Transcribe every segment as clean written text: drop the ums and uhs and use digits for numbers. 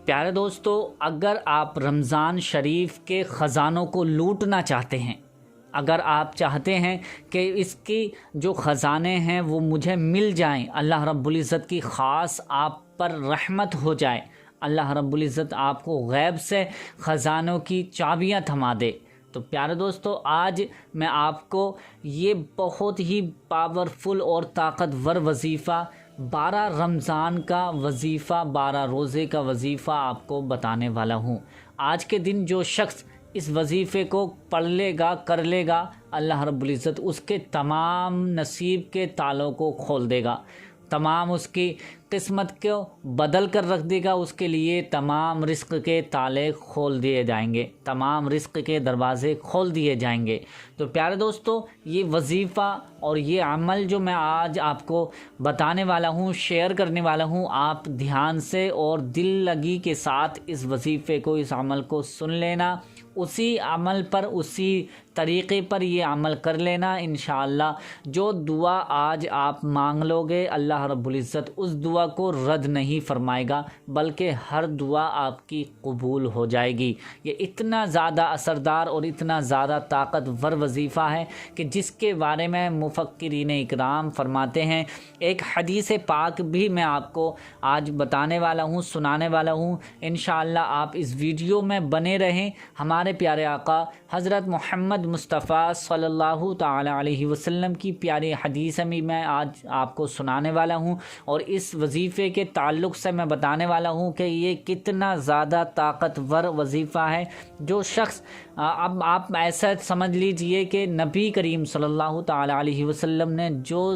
پیارے دوستو، اگر آپ رمضان شریف کے خزانوں کو لوٹنا چاہتے ہیں، اگر آپ چاہتے ہیں کہ اس کی جو خزانے ہیں وہ مجھے مل جائیں، اللہ رب العزت کی خاص آپ پر رحمت ہو جائے، اللہ رب العزت آپ کو غیب سے خزانوں کی چابیاں تھما دے، تو پیارے دوستو آج میں آپ کو یہ بہت ہی پاورفل اور طاقتور وظیفہ 12 رمضان کا وظیفہ، 12 روزے کا وظیفہ آپ کو بتانے والا ہوں۔ آج کے دن جو شخص اس وظیفے کو پڑھ لے گا، کر لے گا، اللہ رب العزت اس کے تمام نصیب کے تالوں کو کھول دے گا، تمام اس کی قسمت کو بدل کر رکھ دے گا، اس کے لیے تمام رزق کے تالے کھول دیے جائیں گے، تمام رزق کے دروازے کھول دیے جائیں گے۔ تو پیارے دوستو، یہ وظیفہ اور یہ عمل جو میں آج آپ کو بتانے والا ہوں، شیئر کرنے والا ہوں، آپ دھیان سے اور دل لگی کے ساتھ اس وظیفے کو، اس عمل کو سن لینا، اسی عمل پر، اسی طریقے پر یہ عمل کر لینا۔ انشاءاللہ جو دعا آج آپ مانگ لو گے، اللہ رب العزت اس دعا کو رد نہیں فرمائے گا، بلکہ ہر دعا آپ کی قبول ہو جائے گی۔ یہ اتنا زیادہ اثردار اور اتنا زیادہ طاقتور وظیفہ ہے کہ جس کے بارے میں مفکرین اکرام فرماتے ہیں۔ ایک حدیث پاک بھی میں آپ کو آج بتانے والا ہوں، سنانے والا ہوں۔ انشاءاللہ آپ اس ویڈیو میں بنے رہیں۔ ہمارے پیارے آقا حضرت محمد مصطفیٰ صلی اللہ تعالی علیہ وسلم کی پیاری حدیث میں آج آپ کو سنانے والا ہوں، اور اس وظیفے کے تعلق سے میں بتانے والا ہوں کہ یہ کتنا زیادہ طاقتور وظیفہ ہے۔ جو شخص اب آپ ایسا سمجھ لیجئے کہ نبی کریم صلی اللہ تعالی علیہ وسلم نے جو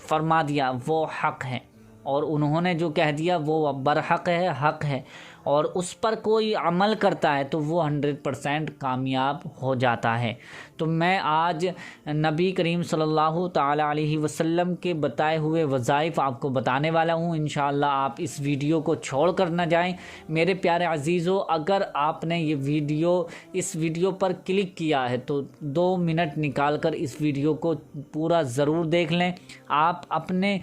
فرما دیا وہ حق ہے، اور انہوں نے جو کہہ دیا وہ برحق ہے، حق ہے، اور اس پر کوئی عمل کرتا ہے تو وہ 100% کامیاب ہو جاتا ہے۔ تو میں آج نبی کریم صلی اللہ تعالی علیہ وسلم کے بتائے ہوئے وظائف آپ کو بتانے والا ہوں۔ انشاءاللہ آپ اس ویڈیو کو چھوڑ کر نہ جائیں۔ میرے پیارے عزیزو، اگر آپ نے اس ویڈیو پر کلک کیا ہے تو 2 منٹ نکال کر اس ویڈیو کو پورا ضرور دیکھ لیں۔ آپ اپنے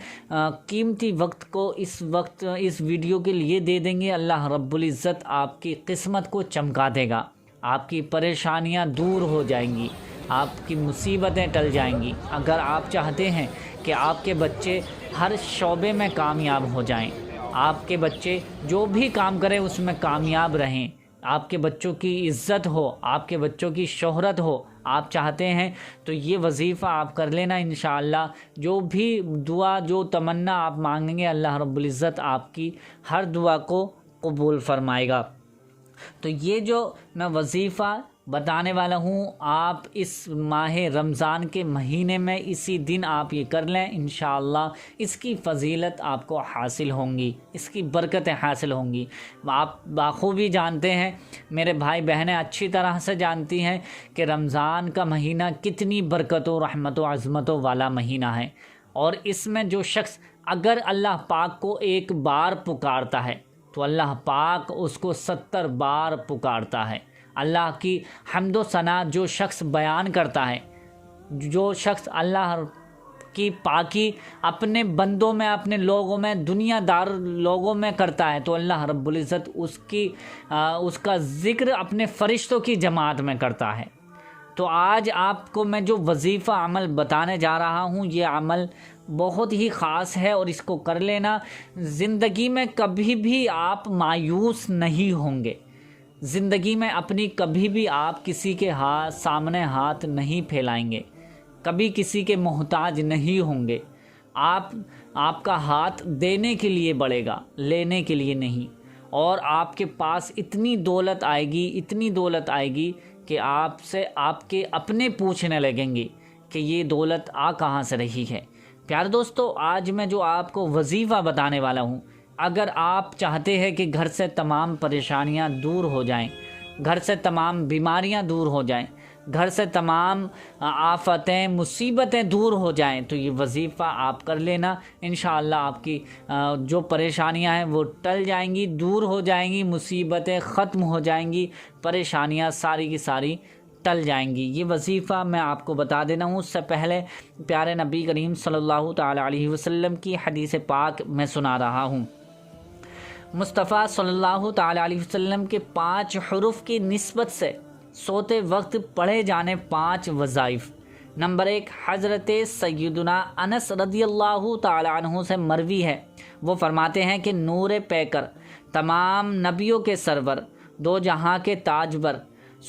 قیمتی وقت کو اس ویڈیو کے لیے دے دیں گے، اللہ رب العزت آپ کی قسمت کو چمکا دے گا، آپ کی پریشانیاں دور ہو جائیں گی، آپ کی مصیبتیں ٹل جائیں گی۔ اگر آپ چاہتے ہیں کہ آپ کے بچے ہر شعبے میں کامیاب ہو جائیں، آپ کے بچے جو بھی کام کریں اس میں کامیاب رہیں، آپ کے بچوں کی عزت ہو، آپ کے بچوں کی شہرت ہو، آپ چاہتے ہیں تو یہ وظیفہ آپ کر لینا۔ انشاءاللہ جو بھی دعا، جو تمنا آپ مانگیں گے، اللہ رب العزت آپ کی ہر دعا کو قبول فرمائے گا۔ تو یہ جو میں وظیفہ بتانے والا ہوں، آپ اس ماہ رمضان کے مہینے میں اسی دن آپ یہ کر لیں، انشاءاللہ اس کی فضیلت آپ کو حاصل ہوں گی، اس کی برکتیں حاصل ہوں گی۔ آپ بخوبی جانتے ہیں، میرے بھائی بہنیں اچھی طرح سے جانتی ہیں کہ رمضان کا مہینہ کتنی برکت و رحمت و عظمتوں والا مہینہ ہے، اور اس میں جو شخص اگر اللہ پاک کو ایک بار پکارتا ہے تو اللہ پاک اس کو 70 بار پکارتا ہے۔ اللہ کی حمد و ثنا جو شخص بیان کرتا ہے، جو شخص اللہ کی پاکی اپنے بندوں میں، اپنے لوگوں میں، دنیا دار لوگوں میں کرتا ہے، تو اللہ رب العزت اس کا ذکر اپنے فرشتوں کی جماعت میں کرتا ہے۔ تو آج آپ کو میں جو وظیفہ عمل بتانے جا رہا ہوں، یہ عمل بہت ہی خاص ہے، اور اس کو کر لینا، زندگی میں کبھی بھی آپ مایوس نہیں ہوں گے، زندگی میں اپنی کبھی بھی آپ کسی کے سامنے ہاتھ نہیں پھیلائیں گے، کبھی کسی کے محتاج نہیں ہوں گے۔ آپ کا ہاتھ دینے کے لیے بڑھے گا، لینے کے لیے نہیں، اور آپ کے پاس اتنی دولت آئے گی، اتنی دولت آئے گی کہ آپ سے آپ کے اپنے پوچھنے لگیں گے کہ یہ دولت کہاں سے رہی ہے۔ پیارے دوستو، آج میں جو آپ کو وظیفہ بتانے والا ہوں، اگر آپ چاہتے ہیں کہ گھر سے تمام پریشانیاں دور ہو جائیں، گھر سے تمام بیماریاں دور ہو جائیں، گھر سے تمام آفتیں، مصیبتیں دور ہو جائیں، تو یہ وظیفہ آپ کر لینا۔ انشاءاللہ آپ کی جو پریشانیاں ہیں وہ ٹل جائیں گی، دور ہو جائیں گی، مصیبتیں ختم ہو جائیں گی، پریشانیاں ساری کی ساری ٹل جائیں گی۔ یہ وظیفہ میں آپ کو بتا دینا ہوں، اس سے پہلے پیارے نبی کریم صلی اللہ تعالی علیہ وسلم کی حدیث پاک میں سنا رہا ہوں۔ مصطفیٰ صلی اللہ تعالی علیہ وسلم کے 5 حروف کی نسبت سے سوتے وقت پڑھے جانے 5 وظائف۔ نمبر 1، حضرت سیدنا انس رضی اللہ تعالی عنہ سے مروی ہے، وہ فرماتے ہیں کہ نور پیکر، تمام نبیوں کے سرور، دو جہاں کے تاجور،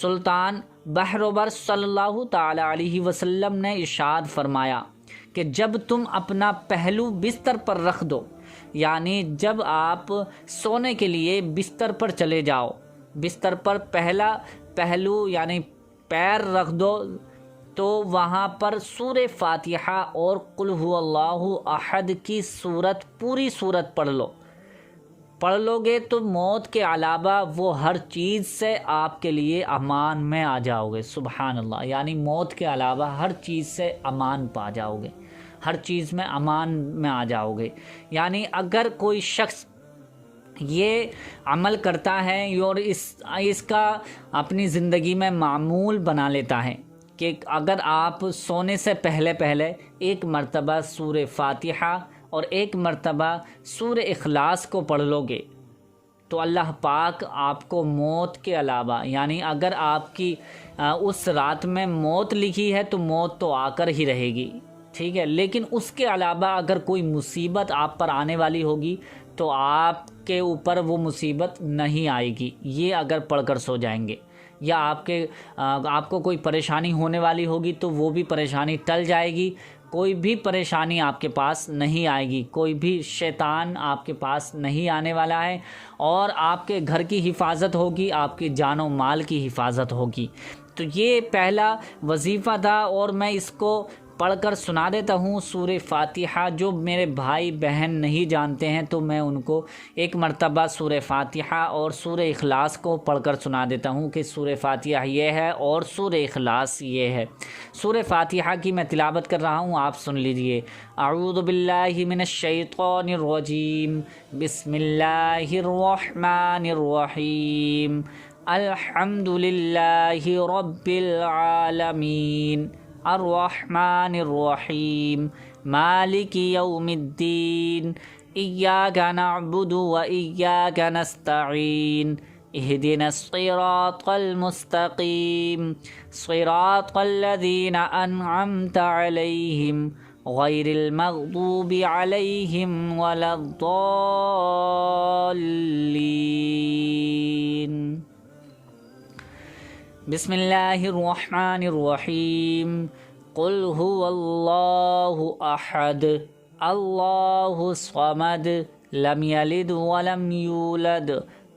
سلطان بحر و بر صلی اللہ تعالی علیہ وسلم نے ارشاد فرمایا کہ جب تم اپنا پہلو بستر پر رکھ دو، یعنی جب آپ سونے کے لیے بستر پر چلے جاؤ، بستر پر پہلا پہلو یعنی پیر رکھ دو، تو وہاں پر سورہ فاتحہ اور قل هو اللہ احد کی سورت، پوری سورت پڑھ لو گے تو موت کے علاوہ وہ ہر چیز سے آپ کے لیے امان میں آ جاؤ گے۔ سبحان اللہ، یعنی موت کے علاوہ ہر چیز سے امان پا جاؤ گے، ہر چیز میں امان میں آ جاؤ گے۔ یعنی اگر کوئی شخص یہ عمل کرتا ہے اور اس کا اپنی زندگی میں معمول بنا لیتا ہے کہ اگر آپ سونے سے پہلے ایک مرتبہ سورہ فاتحہ اور ایک مرتبہ سورہ اخلاص کو پڑھ لو گے تو اللہ پاک آپ کو موت کے علاوہ، یعنی اگر آپ کی اس رات میں موت لکھی ہے تو موت تو آ کر ہی رہے گی، ٹھیک ہے، لیکن اس کے علاوہ اگر کوئی مصیبت آپ پر آنے والی ہوگی تو آپ کے اوپر وہ مصیبت نہیں آئے گی، یہ اگر پڑھ کر سو جائیں گے، یا آپ کو کوئی پریشانی ہونے والی ہوگی تو وہ بھی پریشانی ٹل جائے گی، کوئی بھی پریشانی آپ کے پاس نہیں آئے گی، کوئی بھی شیطان آپ کے پاس نہیں آنے والا ہے، اور آپ کے گھر کی حفاظت ہوگی، آپ کی جان و مال کی حفاظت ہوگی۔ تو یہ پہلا وظیفہ تھا، اور میں اس کو پڑھ کر سنا دیتا ہوں سورہ فاتحہ۔ جو میرے بھائی بہن نہیں جانتے ہیں تو میں ان کو ایک مرتبہ سورہ فاتحہ اور سورہ اخلاص کو پڑھ کر سنا دیتا ہوں کہ سورہ فاتحہ یہ ہے اور سورہ اخلاص یہ ہے۔ سورہ فاتحہ کی میں تلاوت کر رہا ہوں، آپ سن لیجئے۔ اعوذ باللہ من الشیطان الرجیم، بسم اللہ الرحمن الرحیم، الحمد للہ رب العالمین، الرحمن الرحیم، مالک یوم الدین، ایاک نعبد و ایاک نستعین، اہدنا الصراط المستقیم، صراط الذین انعمت علیہم غیر المغضوب علیہم ولا الضالین۔ بسم اللہ الرحمن الرحیم، قل هو اللہ احد، اللہ الصمد، لم یلد ولم یولد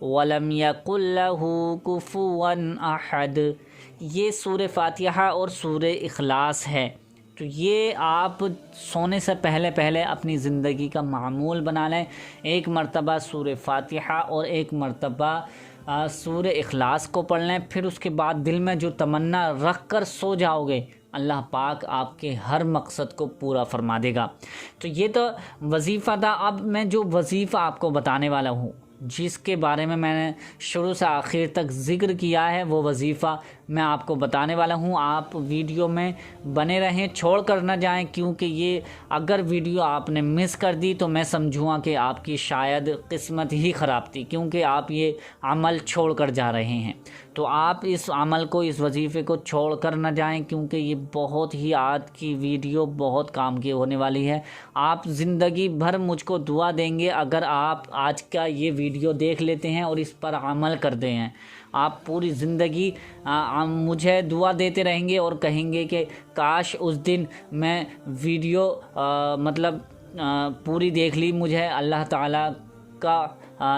ولم یکن لہ کفوا احد۔ یہ سورہ فاتحہ اور سورہ اخلاص ہے، تو یہ آپ سونے سے پہلے اپنی زندگی کا معمول بنا لیں، ایک مرتبہ سورہ فاتحہ اور ایک مرتبہ سورہ اخلاص کو پڑھ لیں، پھر اس کے بعد دل میں جو تمنا رکھ کر سو جاؤ گے، اللہ پاک آپ کے ہر مقصد کو پورا فرما دے گا۔ تو یہ تو وظیفہ تھا۔ اب میں جو وظیفہ آپ کو بتانے والا ہوں، جس کے بارے میں نے شروع سے آخر تک ذکر کیا ہے، وہ وظیفہ میں آپ کو بتانے والا ہوں۔ آپ ویڈیو میں بنے رہیں، چھوڑ کر نہ جائیں، کیونکہ یہ اگر ویڈیو آپ نے مس کر دی تو میں سمجھوں گا کہ آپ کی شاید قسمت ہی خراب تھی، کیونکہ آپ یہ عمل چھوڑ کر جا رہے ہیں۔ تو آپ اس عمل کو، اس وظیفے کو چھوڑ کر نہ جائیں، کیونکہ یہ بہت ہی آج کی ویڈیو بہت کام کی ہونے والی ہے۔ آپ زندگی بھر مجھ کو دعا دیں گے اگر آپ آج کا یہ ویڈیو دیکھ لیتے ہیں اور اس پر عمل کرتے ہیں۔ آپ پوری زندگی مجھے دعا دیتے رہیں گے اور کہیں گے کہ کاش اس دن میں ویڈیو پوری دیکھ لی، مجھے اللہ تعالیٰ کا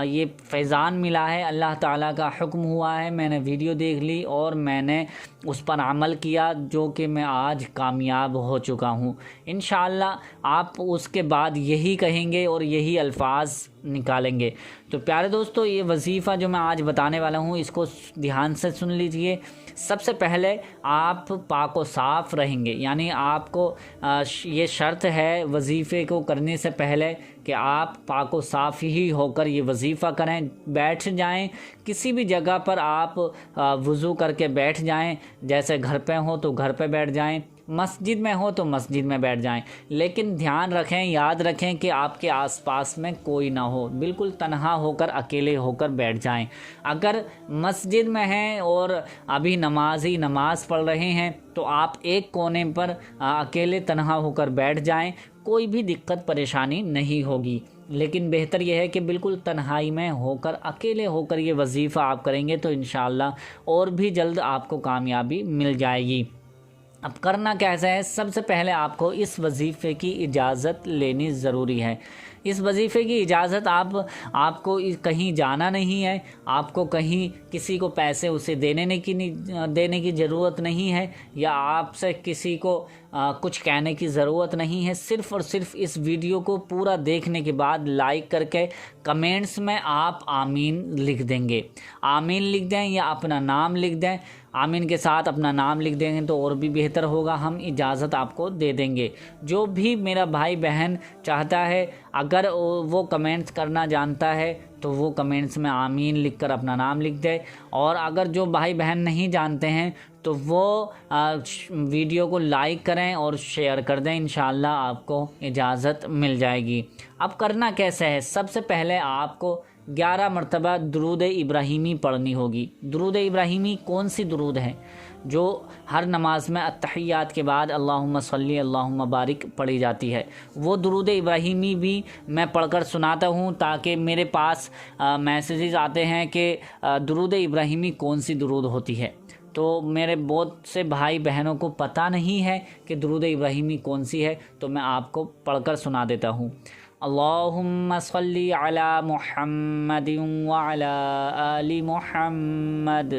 یہ فیضان ملا ہے، اللہ تعالیٰ کا حکم ہوا ہے، میں نے ویڈیو دیکھ لی اور میں نے اس پر عمل کیا، جو کہ میں آج کامیاب ہو چکا ہوں۔ انشاءاللہ آپ اس کے بعد یہی کہیں گے اور یہی الفاظ نکالیں گے۔ تو پیارے دوستو، یہ وظیفہ جو میں آج بتانے والا ہوں، اس کو دھیان سے سن لیجئے۔ سب سے پہلے آپ پاک و صاف رہیں گے، یعنی آپ کو یہ شرط ہے وظیفے کو کرنے سے پہلے کہ آپ پاک و صاف ہی ہو کر یہ وظیفہ کریں۔ بیٹھ جائیں کسی بھی جگہ پر، آپ وضو کر کے بیٹھ جائیں، جیسے گھر پہ ہوں تو گھر پہ بیٹھ جائیں، مسجد میں ہو تو مسجد میں بیٹھ جائیں، لیکن دھیان رکھیں، یاد رکھیں کہ آپ کے آس پاس میں کوئی نہ ہو، بالکل تنہا ہو کر، اکیلے ہو کر بیٹھ جائیں۔ اگر مسجد میں ہیں اور ابھی نمازی نماز پڑھ رہے ہیں تو آپ ایک کونے پر اکیلے تنہا ہو کر بیٹھ جائیں، کوئی بھی دقت پریشانی نہیں ہوگی۔ لیکن بہتر یہ ہے کہ بالکل تنہائی میں ہو کر، اکیلے ہو کر یہ وظیفہ آپ کریں گے تو انشاءاللہ اور بھی جلد آپ کو کامیابی مل جائے گی۔ اب کرنا کیسا ہے؟ سب سے پہلے آپ کو اس وظیفے کی اجازت لینی ضروری ہے۔ اس وظیفے کی اجازت آپ کو کہیں جانا نہیں ہے، آپ کو کہیں کسی کو پیسے اسے دینے کی ضرورت نہیں ہے، یا آپ سے کسی کو کچھ کہنے کی ضرورت نہیں ہے۔ صرف اور صرف اس ویڈیو کو پورا دیکھنے کے بعد لائک کر کے کمنٹس میں آپ آمین لکھ دیں گے، آمین لکھ دیں یا اپنا نام لکھ دیں۔ آمین کے ساتھ اپنا نام لکھ دیں گے تو اور بھی بہتر ہوگا، ہم اجازت آپ کو دے دیں گے۔ جو بھی میرا بھائی بہن چاہتا ہے، اگر وہ کمنٹس کرنا جانتا ہے تو وہ کمنٹس میں آمین لکھ کر اپنا نام لکھ دے، اور اگر جو بھائی بہن نہیں جانتے ہیں تو وہ ویڈیو کو لائک کریں اور شیئر کر دیں، انشاءاللہ آپ کو اجازت مل جائے گی۔ اب کرنا کیسے ہے؟ سب سے پہلے آپ کو 11 مرتبہ درود ابراہیمی پڑھنی ہوگی۔ درود ابراہیمی کون سی درود ہے؟ جو ہر نماز میں التحیات کے بعد اللہم صلی اللہم بارک پڑھی جاتی ہے، وہ درود ابراہیمی بھی میں پڑھ کر سناتا ہوں، تاکہ میرے پاس میسیجز آتے ہیں کہ درود ابراہیمی کون سی درود ہوتی ہے۔ تو میرے بہت سے بھائی بہنوں کو پتہ نہیں ہے کہ درود ابراہیمی کون سی ہے، تو میں آپ کو پڑھ کر سنا دیتا ہوں۔ اللہم صلی علی محمد وعلی آل محمد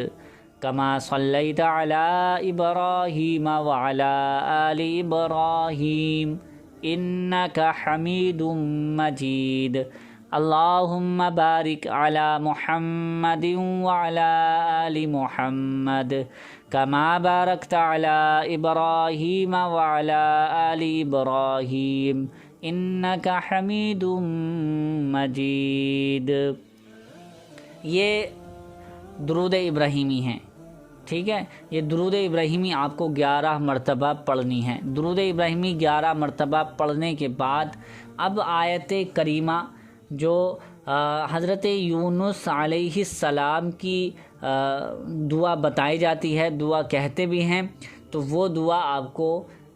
کما صلیت علی ابراہیم وعلی آل ابراہیم انک حمید مجید۔ اللہم بارک علی محمد وعلی آل محمد کما بارکت علی ابراہیم وعلی آل ابراہیم انک حمید مجید۔ یہ درود ابراہیمی ہیں، ٹھیک ہے؟ یہ درود ابراہیمی آپ کو 11 مرتبہ پڑھنی ہے۔ درود ابراہیمی 11 مرتبہ پڑھنے کے بعد اب آیت کریمہ جو حضرت یونس علیہ السلام کی دعا بتائی جاتی ہے، دعا کہتے بھی ہیں، تو وہ دعا آپ کو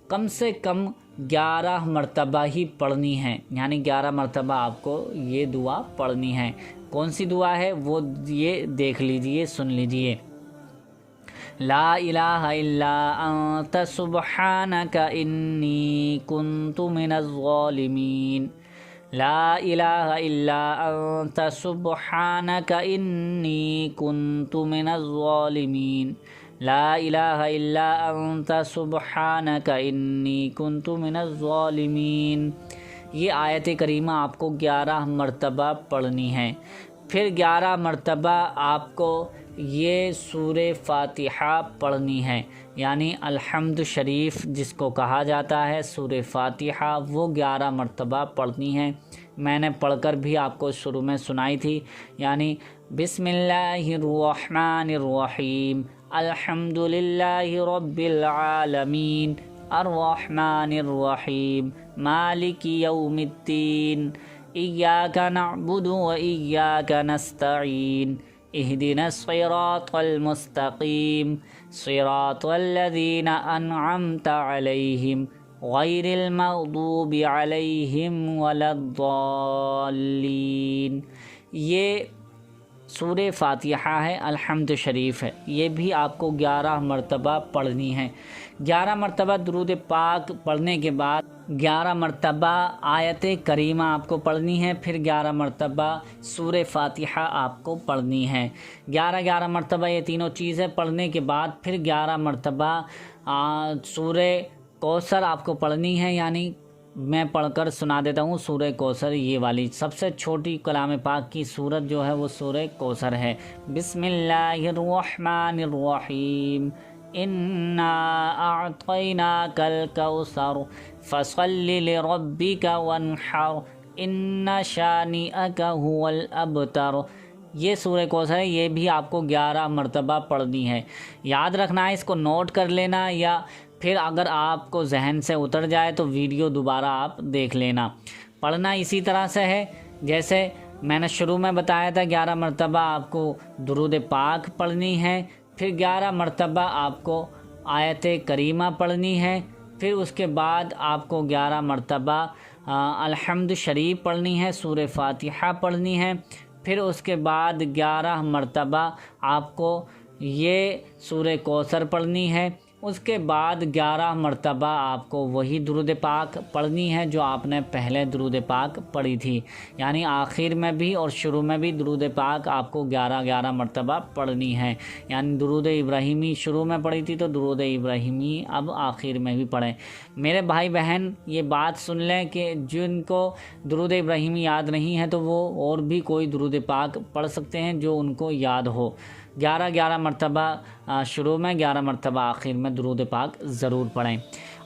کم سے کم 11 مرتبہ ہی پڑھنی ہے، یعنی 11 مرتبہ آپ کو یہ دعا پڑھنی ہے۔ کون سی دعا ہے وہ یہ دیکھ لیجئے، سن لیجئے۔ لا الہ الا انت سبحانک انی کنت من الظالمین۔ لا الہ الا انت سبحانک انی کنت من الظالمین۔ لا الہ الا انت سبحانک انی کنت من الظالمین۔ یہ آیت کریمہ آپ کو 11 مرتبہ پڑھنی ہے۔ پھر 11 مرتبہ آپ کو یہ سورہ فاتحہ پڑھنی ہے، یعنی الحمد شریف جس کو کہا جاتا ہے، سورہ فاتحہ، وہ 11 مرتبہ پڑھنی ہے۔ میں نے پڑھ کر بھی آپ کو شروع میں سنائی تھی، یعنی بسم اللہ الرحمن الرحیم، الحمد للہ رب العالمین، الرحمن الرحیم، مالک یوم الدین، ایاک نعبد و ایاک نستعین، اہدنا الصراط المستقیم، صراط الذین انعمت علیہم غیر المغضوب علیہم ولا الضالین۔ یہ سورہ فاتحہ ہے، الحمد شریف ہے، یہ بھی آپ کو 11 مرتبہ پڑھنی ہے۔ 11 مرتبہ درود پاک پڑھنے کے بعد 11 مرتبہ آیت کریمہ آپ کو پڑھنی ہے، پھر 11 مرتبہ سورہ فاتحہ آپ کو پڑھنی ہے۔ 11 مرتبہ یہ تینوں چیزیں پڑھنے کے بعد پھر 11 مرتبہ سورہ کوثر آپ کو پڑھنی ہے، یعنی میں پڑھ کر سنا دیتا ہوں سورہ کوثر، یہ والی سب سے چھوٹی کلام پاک کی سورت جو ہے وہ سورہ کوثر ہے۔ بسم اللہ الرحمن الرحیم، انا اعطیناک الکوثر فصل لربک وانحر ان شانئک هو الابتر۔ یہ سورہ کوثر ہے، یہ بھی آپ کو 11 مرتبہ پڑھنی ہے۔ یاد رکھنا ہے، اس کو نوٹ کر لینا یا پھر اگر آپ کو ذہن سے اتر جائے تو ویڈیو دوبارہ آپ دیکھ لینا۔ پڑھنا اسی طرح سے ہے جیسے میں نے شروع میں بتایا تھا، 11 مرتبہ آپ کو درود پاک پڑھنی ہے، پھر 11 مرتبہ آپ کو آیت کریمہ پڑھنی ہے، پھر اس کے بعد آپ کو 11 مرتبہ الحمد شریف پڑھنی ہے، سورہ فاتحہ پڑھنی ہے، پھر اس کے بعد 11 مرتبہ آپ کو یہ سورہ کوثر پڑھنی ہے، اس کے بعد 11 مرتبہ آپ کو وہی درود پاک پڑھنی ہے جو آپ نے پہلے درود پاک پڑھی تھی، یعنی آخر میں بھی اور شروع میں بھی درود پاک آپ کو 11 مرتبہ پڑھنی ہے، یعنی درود ابراہیمی شروع میں پڑھی تھی تو درود ابراہیمی اب آخر میں بھی پڑھیں۔ میرے بھائی بہن یہ بات سن لیں کہ جن کو درود ابراہیمی یاد نہیں ہے تو وہ اور بھی کوئی درود پاک پڑھ سکتے ہیں جو ان کو یاد ہو۔ 11 مرتبہ شروع میں، 11 مرتبہ آخر میں درود پاک ضرور پڑھیں۔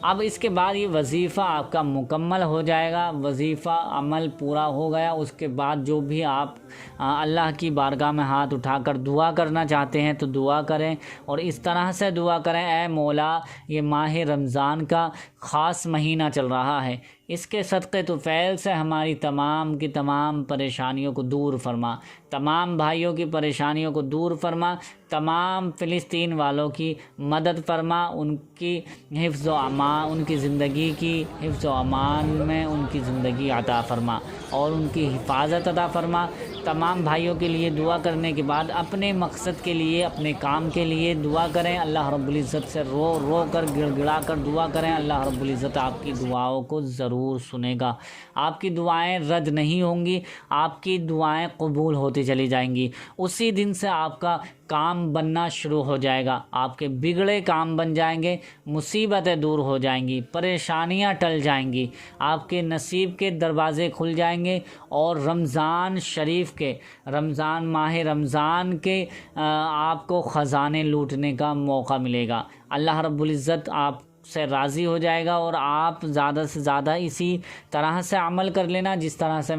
اب اس کے بعد یہ وظیفہ آپ کا مکمل ہو جائے گا، وظیفہ عمل پورا ہو گیا۔ اس کے بعد جو بھی آپ اللہ کی بارگاہ میں ہاتھ اٹھا کر دعا کرنا چاہتے ہیں تو دعا کریں، اور اس طرح سے دعا کریں: اے مولا، یہ ماہ رمضان کا خاص مہینہ چل رہا ہے، اس کے صدقے تو فیل سے ہماری تمام کی تمام پریشانیوں کو دور فرما، تمام بھائیوں کی پریشانیوں کو دور فرما، تمام فلسطین والوں کی مدد فرما، ان کی حفظ و امان، ان کی زندگی کی حفظ و امان میں ان کی زندگی عطا فرما اور ان کی حفاظت عطا فرما۔ تمام بھائیوں کے لیے دعا کرنے کے بعد اپنے مقصد کے لیے، اپنے کام کے لیے دعا کریں، اللہ رب العزت سے رو رو کر گڑ گڑا کر دعا کریں، اللہ رب العزت آپ کی دعاؤں کو ضرور سنے گا، آپ کی دعائیں رد نہیں ہوں گی، آپ کی دعائیں قبول ہوتی چلی جائیں گی۔ اسی دن سے آپ کا کام بننا شروع ہو جائے گا، آپ کے بگڑے کام بن جائیں گے، مصیبتیں دور ہو جائیں گی، پریشانیاں ٹل جائیں گی، آپ کے نصیب کے دروازے کھل جائیں گے، اور رمضان شریف کے، ماہ رمضان کے آپ کو خزانے لوٹنے کا موقع ملے گا۔ اللہ رب العزت آپ سے راضی ہو جائے گا، اور آپ زیادہ سے زیادہ اسی طرح سے عمل کر لینا جس طرح سے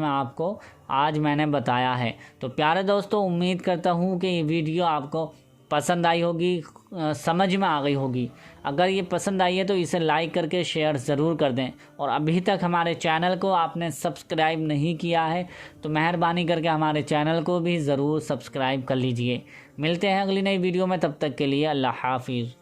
میں نے بتایا ہے۔ تو پیارے دوستو، امید کرتا ہوں کہ یہ ویڈیو آپ کو پسند آئی ہوگی، سمجھ میں آ گئی ہوگی۔ اگر یہ پسند آئی ہے تو اسے لائک کر کے شیئر ضرور کر دیں، اور ابھی تک ہمارے چینل کو آپ نے سبسکرائب نہیں کیا ہے تو مہربانی کر کے ہمارے چینل کو بھی ضرور سبسکرائب کر لیجئے۔ ملتے ہیں اگلی نئی ویڈیو میں، تب تک کے لیے اللہ حافظ۔